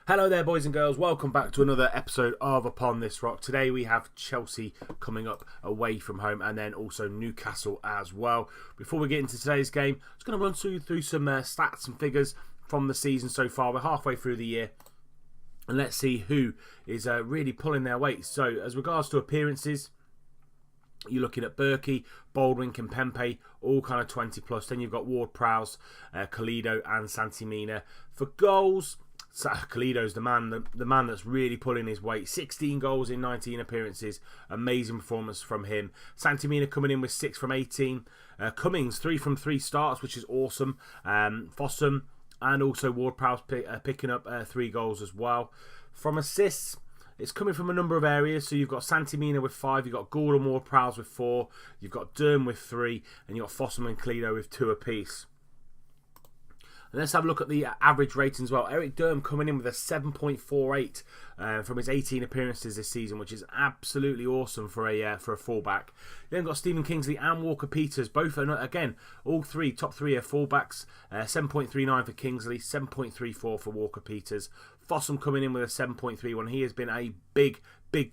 Hello there, boys and girls. Welcome back to another episode of Upon This Rock. Today we have Chelsea coming up away from home and then also Newcastle as well. Before we get into today's game, I'm just going to run through some stats and figures from the season so far. We're halfway through the year and let's see who is really pulling their weight. So as regards to appearances, you're looking at Berkey, Baldwin, Kimpembe, all kind of 20 plus. Then you've got Ward-Prowse, Calido and Santimina. For goals, Calido's the man that's really pulling his weight. 16 goals in 19 appearances. Amazing performance from him. Santimina coming in with 6 from 18. Cummings, 3 from 3 starts, which is awesome. Fossum and also Ward-Prowse picking up 3 goals as well. From assists, it's coming from a number of areas. So you've got Santimina with 5, you've got Gould and Ward-Prowse with 4, you've got Durham with 3, and you've got Fossum and Calido with 2 apiece. And let's have a look at the average rating as well. Eric Durham coming in with a 7.48 from his 18 appearances this season, which is absolutely awesome for a fullback. Then got Stephen Kingsley and Walker Peters, both again all top three are fullbacks. 7.39 for Kingsley, 7.34 for Walker Peters. Fossum coming in with a 7.31. He has been a big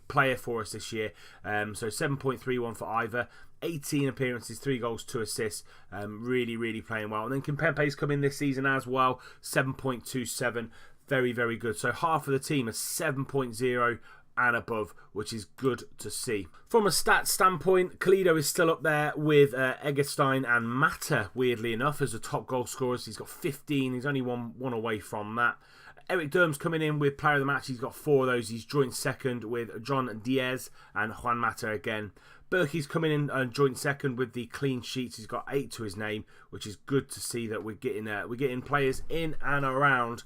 player for us this year. So 7.31 for Ivor. 18 appearances, 3 goals, 2 assists. Really playing well. And then Kimpembe's come in this season as well. 7.27. Very good. So half of the team are 7.0 and above, which is good to see. From a stats standpoint, Calido is still up there with Eggestein and Mata, weirdly enough, as the top goal scorers. He's got 15. He's only one away from that. Eric Durham's coming in with player of the match. He's got 4 of those. He's joint second with John Diaz and Juan Mata again. Berkey's coming in joint second with the clean sheets. He's got 8 to his name, which is good to see that we're getting players in and around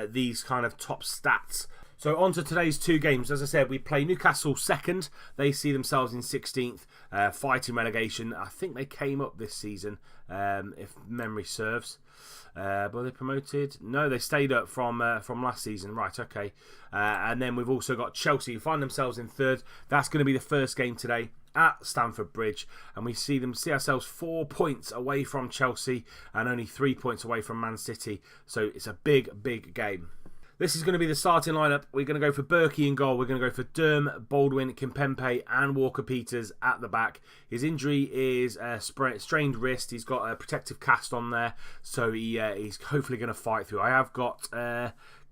these kind of top stats. So on to today's 2 games. As I said, we play Newcastle second. They see themselves in 16th, fighting relegation. I think they came up this season, if memory serves. Were they promoted? No, they stayed up from last season. Right, okay. And then we've also got Chelsea, who find themselves in 3rd. That's going to be the first game today at Stamford Bridge, and we see ourselves 4 points away from Chelsea and only 3 points away from Man City. So it's a big game. This is going to be the starting lineup. We're going to go for Berkey in goal. We're going to go for Durham, Baldwin, Kimpembe and Walker Peters at the back. His injury is a strained wrist. He's got a protective cast on there, so he's hopefully going to fight through. I have got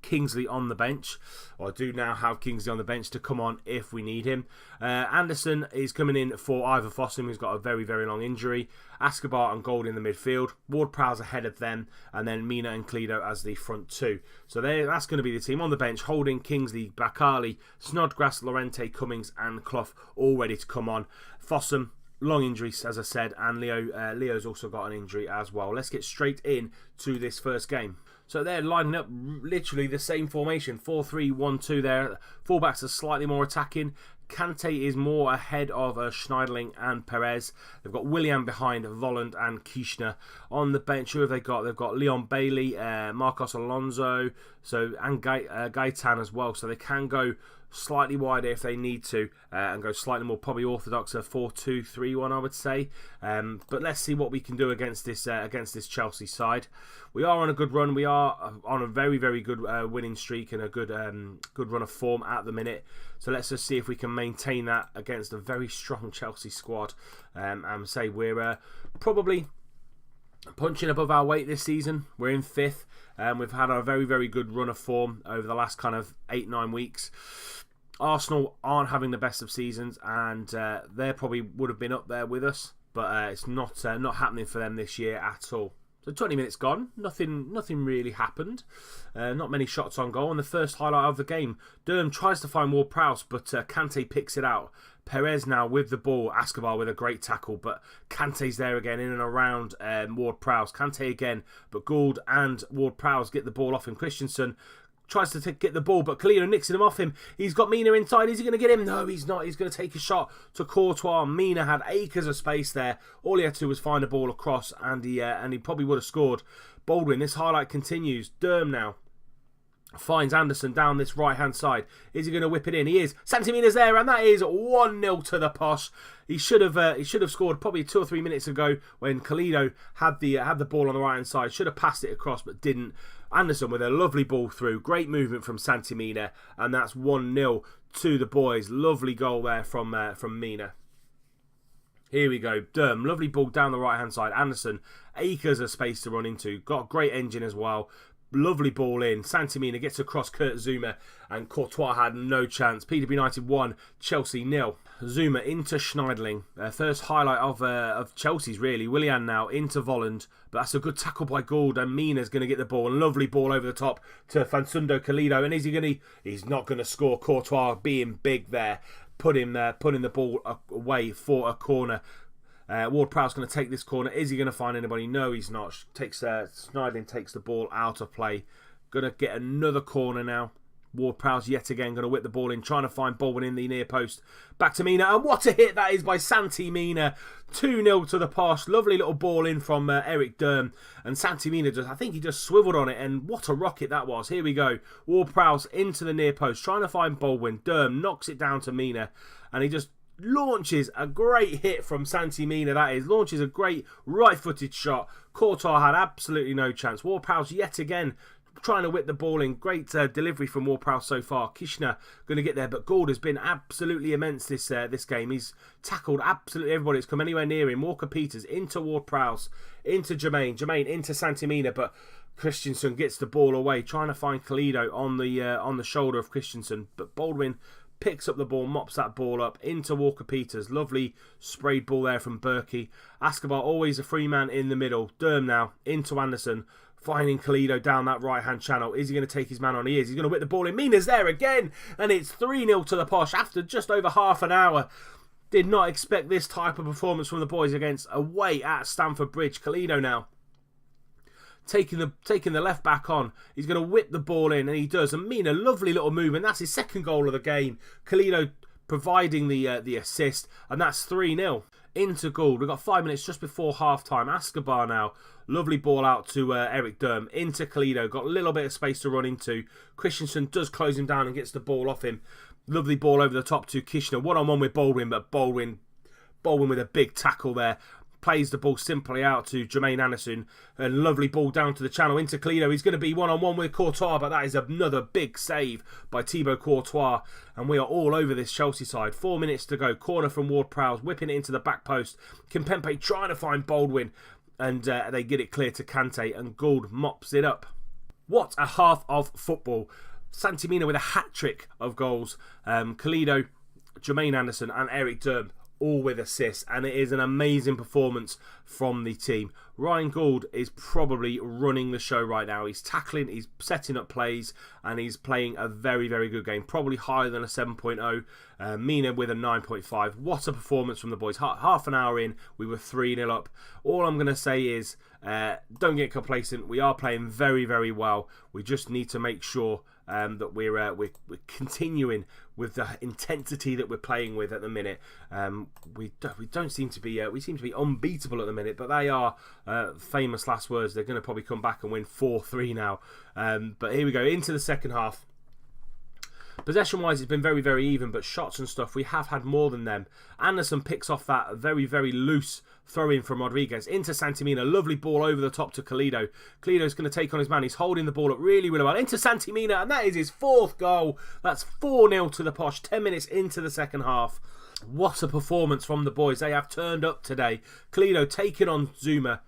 Kingsley on the bench, or I do now have Kingsley on the bench to come on if we need him. Anderson is coming in for Ivor Fossum, who's got a very long injury. Escobar and Gold in the midfield. Ward-Prowse ahead of them, and then Mina and Calido as the front 2. So that's going to be the team on the bench. Holding, Kingsley, Bakali, Snodgrass, Lorente, Cummings and Clough all ready to come on. Fossum, long injuries, as I said, and Leo's also got an injury as well. Let's get straight in to this first game. So they're lining up literally the same formation, 4-3-1-2 there. Fullbacks are slightly more attacking. Kante is more ahead of Schneiderlin and Perez. They've got Willian behind Volland and Kirchner. On the bench, who have they got? They've got Leon Bailey, Marcos Alonso, and Gaetan as well. So they can go slightly wider if they need to, and go slightly more probably orthodox, a 4-2-3-1, I would say. But let's see what we can do against this Chelsea side. We are on a good run. We are on a very good winning streak and a good run of form at the minute. So let's just see if we can maintain that against a very strong Chelsea squad. And say we're probably punching above our weight this season. We're in 5th. We've had a very good run of form over the last kind of 8-9 weeks. Arsenal aren't having the best of seasons, and they probably would have been up there with us, but it's not happening for them this year at all. So 20 minutes gone, nothing really happened. Not many shots on goal. And the first highlight of the game, Durham tries to find Ward-Prowse, but Kante picks it out. Perez now with the ball, Escobar with a great tackle, but Kante's there again in and around Ward-Prowse. Kante again, but Gould and Ward-Prowse get the ball off him. Christensen tries to get the ball, but Calido nicks him off him. He's got Mina inside. Is he going to get him? No, he's not. He's going to take a shot to Courtois. Mina had acres of space there. All he had to do was find a ball across, and he probably would have scored. Baldwin, this highlight continues. Durham now Finds Anderson down this right-hand side. Is he going to whip it in? He is. Santimina's there, and that is 1-0 to the Posh. He should have scored probably 2 or 3 minutes ago when Kalido had the ball on the right-hand side. Should have passed it across, but didn't. Anderson with a lovely ball through. Great movement from Santimina, and that's 1-0 to the boys. Lovely goal there from Mina. Here we go. Durham, lovely ball down the right-hand side. Anderson, acres of space to run into. Got a great engine as well. Lovely ball in. Santimina gets across Kurt Zuma, and Courtois had no chance. Peterborough United 1, Chelsea 0. Zuma into Schneidling. First highlight of Chelsea's really. Willian now into Volland, but that's a good tackle by Gould, and Mina's going to get the ball. Lovely ball over the top to Fansundo Kalido, and he's not going to score. Courtois being big there, putting the ball away for a corner. Ward-Prowse going to take this corner. Is he going to find anybody? No, he's not. Schneidling takes the ball out of play. Going to get another corner now. Ward-Prowse yet again going to whip the ball in, trying to find Baldwin in the near post. Back to Mina, and what a hit that is by Santi Mina. 2-0 to the Posh. Lovely little ball in from Eric Durham, and Santi Mina I think he just swiveled on it, and what a rocket that was. Here we go. Ward-Prowse into the near post, trying to find Baldwin. Durham knocks it down to Mina, and he just launches a great hit from Santi Mina, that is. Launches a great right-footed shot. Courtois had absolutely no chance. Ward-Prowse yet again trying to whip the ball in. Great delivery from Ward-Prowse so far. Kishner going to get there, but Gould has been absolutely immense this game. He's tackled absolutely everybody that's come anywhere near him. Walker-Peters into Ward-Prowse, into Jermaine into Santi Mina, but Christensen gets the ball away, trying to find Kalido on the shoulder of Christensen, but Baldwin picks up the ball, mops that ball up into Walker-Peters. Lovely sprayed ball there from Berkey. Escobar always a free man in the middle. Durham now into Anderson, finding Kalido down that right-hand channel. Is he going to take his man on? He is. He's going to whip the ball in. Mina's there again, and it's 3-0 to the Posh after just over half an hour. Did not expect this type of performance from the boys against away at Stamford Bridge. Kalido now taking the left back on. He's going to whip the ball in, and he does. And Mina, lovely little movement. That's his second goal of the game. Kalido providing the assist, and that's 3-0. Into Gould. We've got 5 minutes just before half-time. Escobar now. Lovely ball out to Eric Durham. Into Kalido. Got a little bit of space to run into. Christensen does close him down and gets the ball off him. Lovely ball over the top to Kishner. One-on-one with Baldwin, but Baldwin with a big tackle there. Plays the ball simply out to Jermaine Anderson. A lovely ball down to the channel into Kalido. He's going to be one-on-one with Courtois, but that is another big save by Thibaut Courtois. And we are all over this Chelsea side. 4 minutes to go. Corner from Ward-Prowse, whipping it into the back post. Kimpembe trying to find Baldwin, and they get it clear to Kante, and Gould mops it up. What a half of football. Santimina with a hat-trick of goals. Kalido, Jermaine Anderson and Eric Durham all with assists, and it is an amazing performance from the team. Ryan Gould is probably running the show right now. He's tackling, he's setting up plays, and he's playing a very, very good game. Probably higher than a 7.0. Mina with a 9.5. What a performance from the boys. Half an hour in, we were 3-0 up. All I'm going to say is, don't get complacent. We are playing very, very well. We just need to make sure that we're continuing with the intensity that we're playing with at the minute. We seem to be unbeatable at the minute, but they are famous last words. They're going to probably come back and win 4-3 now. But here we go into the second half. Possession-wise, it's been very, very even, but shots and stuff, we have had more than them. Anderson picks off that very, very loose throw-in from Rodriguez into Santimina. Lovely ball over the top to Kalido. Kalido's going to take on his man. He's holding the ball up really, really well. Into Santimina, and that is his 4th goal. That's 4-0 to the Posh, 10 minutes into the second half. What a performance from the boys. They have turned up today. Kalido taking on Zuma.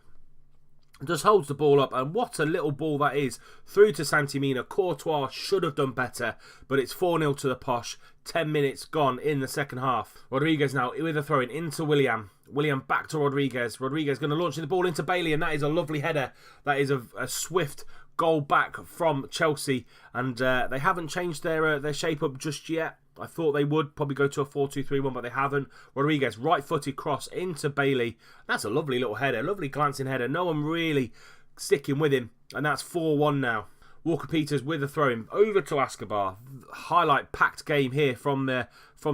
Just holds the ball up, and what a little ball that is through to Santimina. Courtois should have done better, but it's 4-0 to the Posh. 10 minutes gone in the second half. Rodriguez now with a throw-in into William. William back to Rodriguez. Rodriguez going to launch the ball into Bailey, and that is a lovely header. That is a swift goal back from Chelsea, and they haven't changed their shape up just yet. I thought they would probably go to a 4-2-3-1, but they haven't. Rodriguez, right-footed cross into Bailey. That's a lovely little header, lovely glancing header. No one really sticking with him, and that's 4-1 now. Walker-Peters with a throw-in over to Escobar. Highlight packed game here from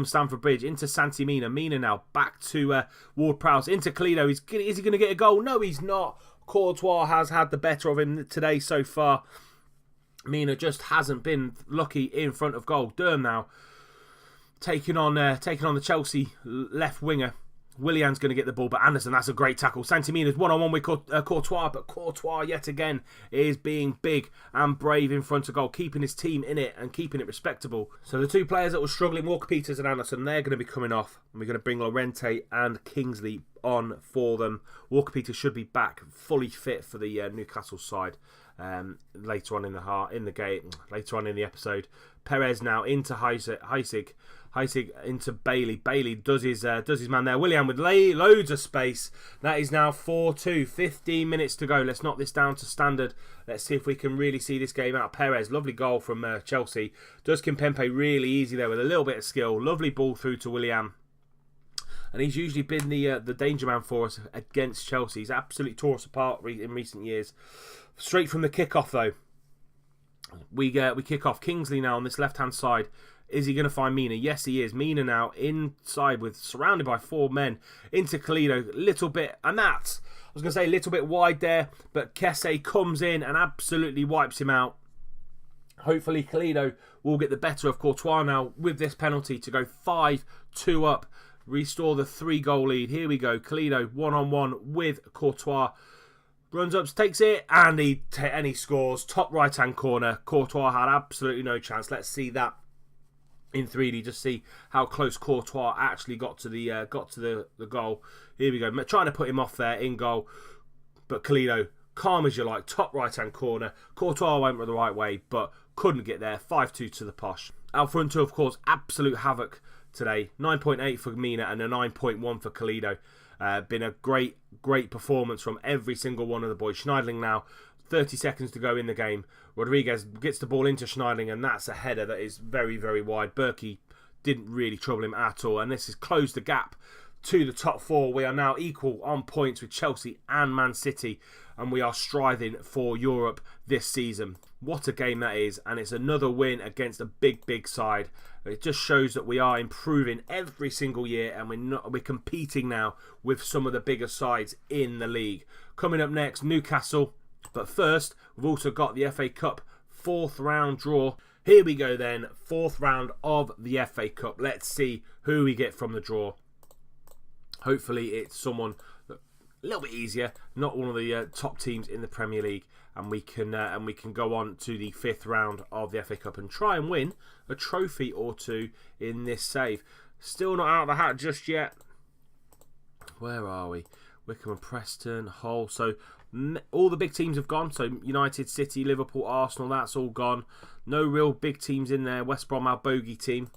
Stamford Bridge into Santimina. Mina now back to Ward-Prowse into Kalido. Is he going to get a goal? No, he's not. Courtois has had the better of him today so far. Mina just hasn't been lucky in front of goal. Durham now taking on the Chelsea left winger. Willian's going to get the ball, but Anderson, that's a great tackle. Santimina's one-on-one with Courtois, but Courtois yet again is being big and brave in front of goal, keeping his team in it and keeping it respectable. So the two players that were struggling, Walker-Peters and Anderson, they're going to be coming off. And we're going to bring Llorente and Kingsley on for them. Walker-Peters should be back fully fit for the Newcastle side later on in the game, later on in the episode. Perez now into Heisig into Bailey. Bailey does his man there. Willian with loads of space. That is now 4-2. 15 minutes to go. Let's knock this down to standard. Let's see if we can really see this game out. Perez, lovely goal from Chelsea. Does Kimpembe really easy there with a little bit of skill. Lovely ball through to Willian. And he's usually been the danger man for us against Chelsea. He's absolutely tore us apart in recent years. Straight from the kickoff though. We kick off. Kingsley now on this left-hand side. Is he going to find Mina? Yes, he is. Mina now inside surrounded by four men. Into Kalido. Little bit, and that's, I was going to say a little bit wide there, but Kesse comes in and absolutely wipes him out. Hopefully Kalido will get the better of Courtois now with this penalty to go 5-2 up. Restore the 3-goal lead. Here we go. Kalido one-on-one with Courtois. Runs up, takes it, and he scores. Top right-hand corner. Courtois had absolutely no chance. Let's see that in 3D, just see how close Courtois actually got to the goal. Here we go, trying to put him off there in goal, but Kalido, calm as you like, top right hand corner. Courtois went the right way, but couldn't get there. 5-2 to the Posh. Out front, of course, absolute havoc today. 9.8 for Mina and a 9.1 for Kalido. Been a great performance from every single one of the boys. Schneidling now, 30 seconds to go in the game. Rodriguez gets the ball into Schneidling, and that's a header that is very, very wide. Berkey didn't really trouble him at all, and this has closed the gap to the top four. We are now equal on points with Chelsea and Man City, and we are striving for Europe this season. What a game that is, and it's another win against a big side. It just shows that we are improving every single year, and we're competing now with some of the bigger sides in the league. Coming up next, Newcastle. But first, we've also got the FA Cup 4th round draw. Here we go then, 4th round of the FA Cup. Let's see who we get from the draw. Hopefully it's someone a little bit easier, not one of the top teams in the Premier League, and we can go on to the 5th round of the FA Cup and try and win a trophy or two in this save. Still not out of the hat just yet. Where are we? Wickham and Preston, Hull. So all the big teams have gone. So United, City, Liverpool, Arsenal, that's all gone. No real big teams in there. West Brom, our bogey team.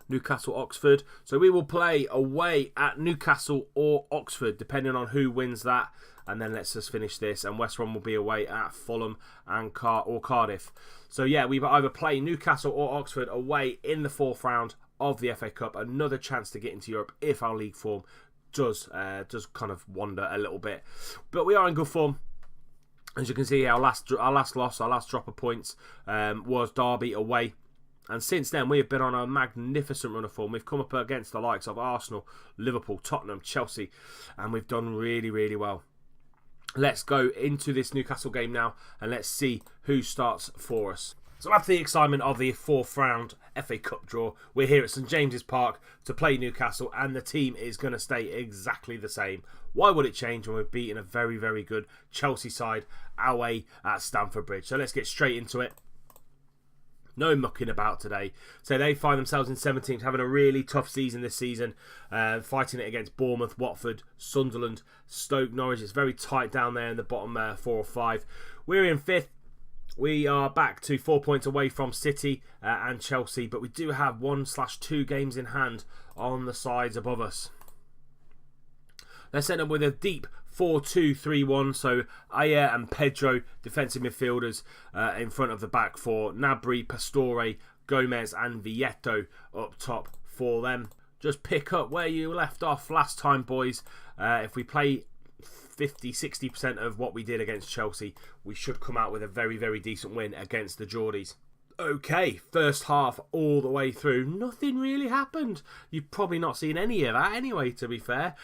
Newcastle, Oxford. So we will play away at Newcastle or Oxford, depending on who wins that. And then let's just finish this. And West Brom will be away at Fulham and Cardiff. So yeah, we either play Newcastle or Oxford away in the 4th round of the FA Cup. Another chance to get into Europe if our league form does kind of wander a little bit, but we are in good form. As you can see, our last drop of points was Derby away, and since then we have been on a magnificent run of form. We've come up against the likes of Arsenal, Liverpool, Tottenham, Chelsea, and we've done really well. Let's go into this Newcastle game now, and let's see who starts for us. So after the excitement of the 4th round FA Cup draw, we're here at St James's Park to play Newcastle, and the team is going to stay exactly the same. Why would it change when we're beating a very good Chelsea side away at Stamford Bridge? So let's get straight into it. No mucking about today. So they find themselves in 17th, having a really tough season this season, fighting it against Bournemouth, Watford, Sunderland, Stoke, Norwich. It's very tight down there in the bottom 4 or 5. We're in 5th. We are back to 4 points away from City and Chelsea, but we do have 1/2 games in hand on the sides above us. Let's end up with a deep 4-2-3-1. So Ayer and Pedro, defensive midfielders, in front of the back four. Gnabry, Pastore, Gomez and Vieto up top for them. Just pick up where you left off last time, boys. If we play 50-60% of what we did against Chelsea, we should come out with a very decent win against the Geordies. Okay, first half all the way through, nothing really happened. You've probably not seen any of that anyway, to be fair.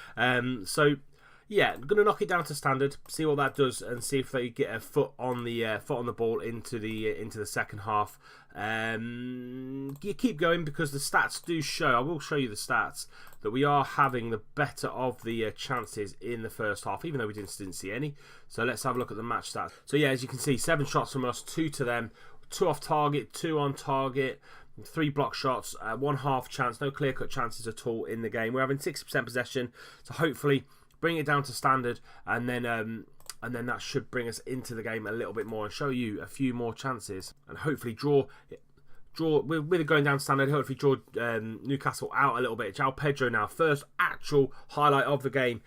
So Yeah, going to knock it down to standard, see what that does, and see if they get a foot on the ball into the second half. You keep going because the stats do show. I will show you the stats that we are having the better of the chances in the first half, even though we didn't see any. So let's have a look at the match stats. So yeah, as you can see, 7 shots from us, 2 to them, 2 off target, 2 on target. 3 block shots, 1 half chance, no clear-cut chances at all in the game. We're having 60% possession, so hopefully bring it down to standard, and then that should bring us into the game a little bit more and show you a few more chances, and hopefully draw with it going down to standard. Hopefully draw Newcastle out a little bit. João Pedro now, first actual highlight of the game.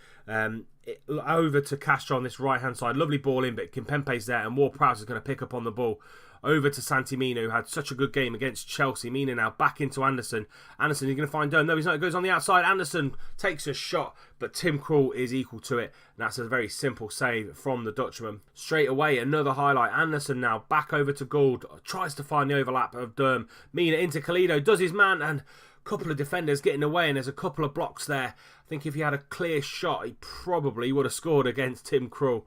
Over to Castro on this right hand side, lovely ball in, but Kimpembe's there, and Ward-Prowse is going to pick up on the ball. Over to Santi Mina, who had such a good game against Chelsea. Mina now back into Anderson. Anderson, he's going to find Durham. No, he's not. It goes on the outside. Anderson takes a shot, but Tim Krul is equal to it. And that's a very simple save from the Dutchman. Straight away, another highlight. Anderson now back over to Gould. Tries to find the overlap of Durham. Mina into Calido. Does his man, and a couple of defenders getting away, and there's a couple of blocks there. I think if he had a clear shot, he probably would have scored against Tim Krul.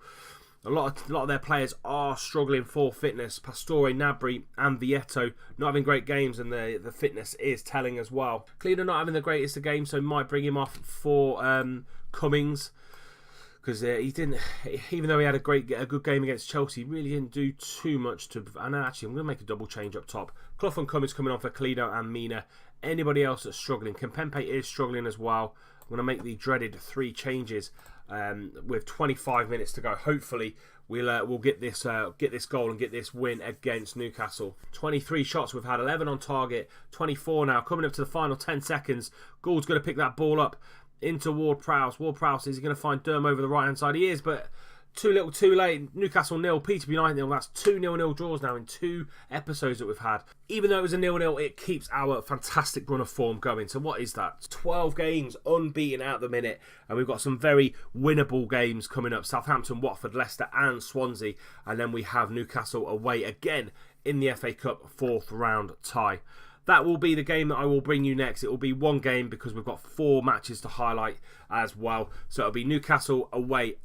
A lot of their players are struggling for fitness. Pastore, Gnabry and Vietto not having great games, and the fitness is telling as well. Cleaner not having the greatest of games, so might bring him off for Cummings, because he didn't. Even though he had a good game against Chelsea, he really didn't do too much to. And actually, I'm going to make a double change up top. Clough and Cummings coming on for Cleaner and Mina. Anybody else that's struggling? Kimpembe is struggling as well. I'm going to make the dreaded 3 changes. With 25 minutes to go, hopefully we'll get this goal and get this win against Newcastle. 23 shots, we've had 11 on target, 24 now, coming up to the final 10 seconds. Gould's going to pick that ball up into Ward-Prowse. Ward-Prowse, is he going to find Durham over the right hand side? He is, but too little too late. Newcastle 0, Peterborough United 0. That's 2 0-0 draws now in 2 episodes that we've had. Even though it was a 0-0, it keeps our fantastic run of form going. So what is that? 12 games unbeaten at the minute, and we've got some very winnable games coming up. Southampton, Watford, Leicester and Swansea, and then we have Newcastle away again in the FA Cup 4th round tie. That will be the game that I will bring you next. It will be 1 game because we've got 4 matches to highlight as well. So it'll be Newcastle away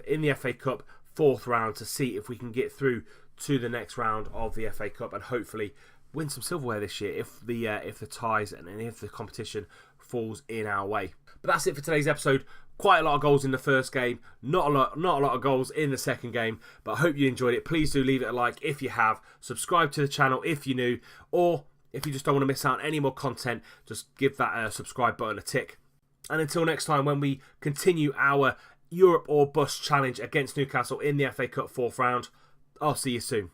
in the FA Cup 4th round to see if we can get through to the next round of the FA Cup and hopefully win some silverware this year if the ties and if the competition falls in our way. But that's it for today's episode. Quite a lot of goals in the first game, not a lot of goals in the second game, but I hope you enjoyed it. Please do leave it a like if you have. Subscribe to the channel if you're new, or if you just don't want to miss out on any more content, just give that subscribe button a tick. And until next time, when we continue our Europe or Bust challenge against Newcastle in the FA Cup 4th round, I'll see you soon.